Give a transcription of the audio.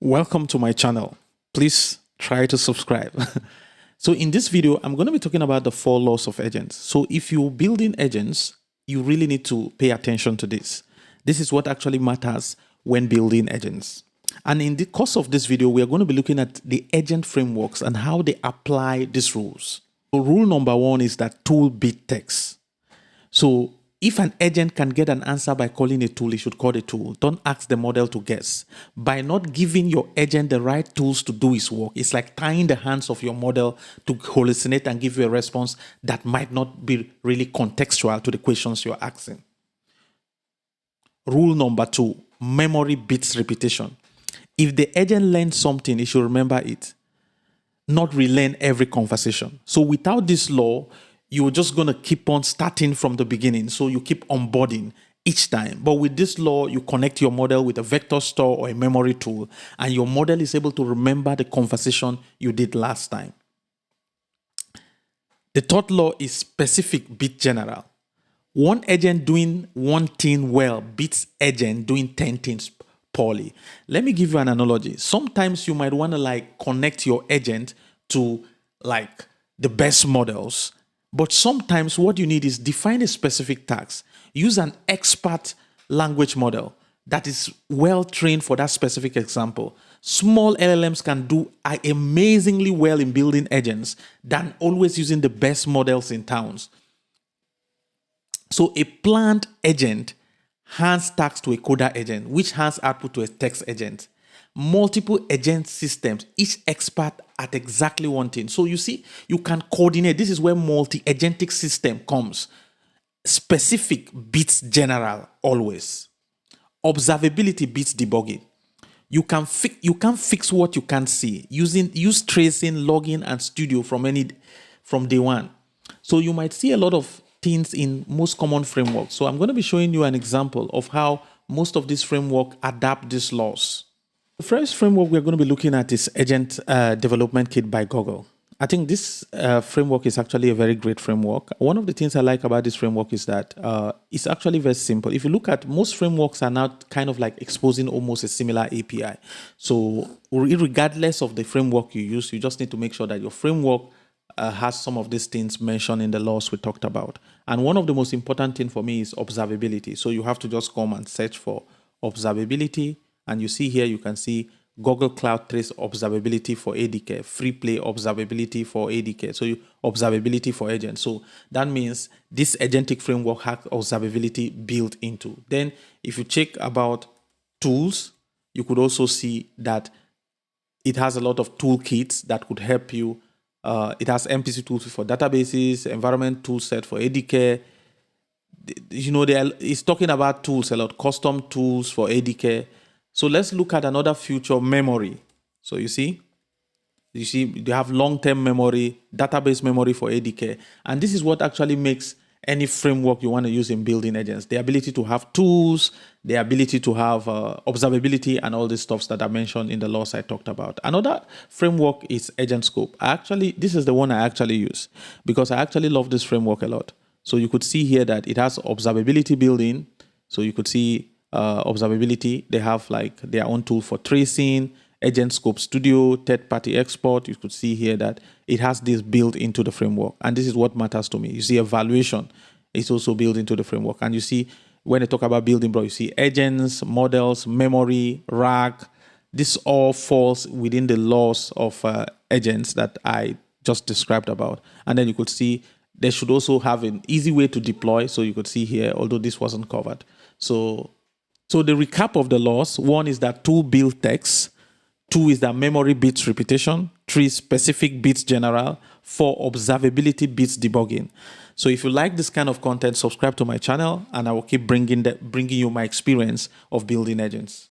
Welcome to my channel. Please try to subscribe. So in this video, I'm going to be talking about the 4 laws of agents. So if you're building agents, you really need to pay attention to this. This is what actually matters when building agents. And in the course of this video, we are going to be looking at the agent frameworks and how they apply these rules. So rule number 1 is that tool beat text. So if an agent can get an answer by calling a tool, it should call a tool. Don't ask the model to guess. By not giving your agent the right tools to do his work, it's like tying the hands of your model to hallucinate and give you a response that might not be really contextual to the questions you're asking. Rule number 2, memory beats repetition. If the agent learns something, it should remember it, not relearn every conversation. So without this law, you're just going to keep on starting from the beginning. So you keep onboarding each time. But with this law, you connect your model with a vector store or a memory tool, and your model is able to remember the conversation you did last time. The third law is specific beat general. One agent doing one thing well beats agent doing 10 things poorly. Let me give you an analogy. Sometimes you might want to connect your agent to the best models. But sometimes what you need is define a specific task. Use an expert language model that is well trained for that specific example. Small LLMs can do amazingly well in building agents than always using the best models in towns. So a planned agent hands tasks to a coder agent, which hands output to a text agent. Multiple agent systems, each expert at exactly one thing. So you see, you can coordinate. This is where multi-agentic system comes. Specific beats general always. Observability beats debugging. You can't fix what you can't see. Use tracing, logging, and studio from day one. So you might see a lot of things in most common frameworks. So I'm going to be showing you an example of how most of these frameworks adapt these laws. The first framework we're going to be looking at is Agent Development Kit by Google. I think this framework is actually a very great framework. One of the things I like about this framework is that it's actually very simple. If you look at most frameworks are now kind of like exposing almost a similar API. So regardless of the framework you use, you just need to make sure that your framework has some of these things mentioned in the laws we talked about. And one of the most important things for me is observability. So you have to just come and search for observability. And you see here, you can see Google Cloud Trace observability for ADK, free play observability for ADK. So observability for agents. So that means this agentic framework has observability built into. Then if you check about tools, you could also see that it has a lot of toolkits that could help you. It has MPC tools for databases, environment tool set for ADK. It's talking about tools a lot, custom tools for ADK. So let's look at another feature, memory. So you see you have long-term memory, database memory for ADK. And this is what actually makes any framework you want to use in building agents. The ability to have tools, the ability to have observability, and all these stuffs that I mentioned in the laws I talked about. Another framework is Agent Scope. This is the one I actually use because I actually love this framework a lot. So you could see here that it has observability built-in. So you could see observability. They have their own tool for tracing, Agent Scope Studio, third-party export. You could see here that it has this built into the framework. And this is what matters to me. You see evaluation is also built into the framework. And you see when I talk about building block, you see agents, models, memory, RAG. This all falls within the laws of agents that I just described about. And then you could see they should also have an easy way to deploy. So you could see here, although this wasn't covered. So the recap of the laws, 1 is that tool build text, 2 is that memory beats repetition, 3 specific beats general, 4 observability beats debugging. So if you like this kind of content, subscribe to my channel and I will keep bringing you my experience of building agents.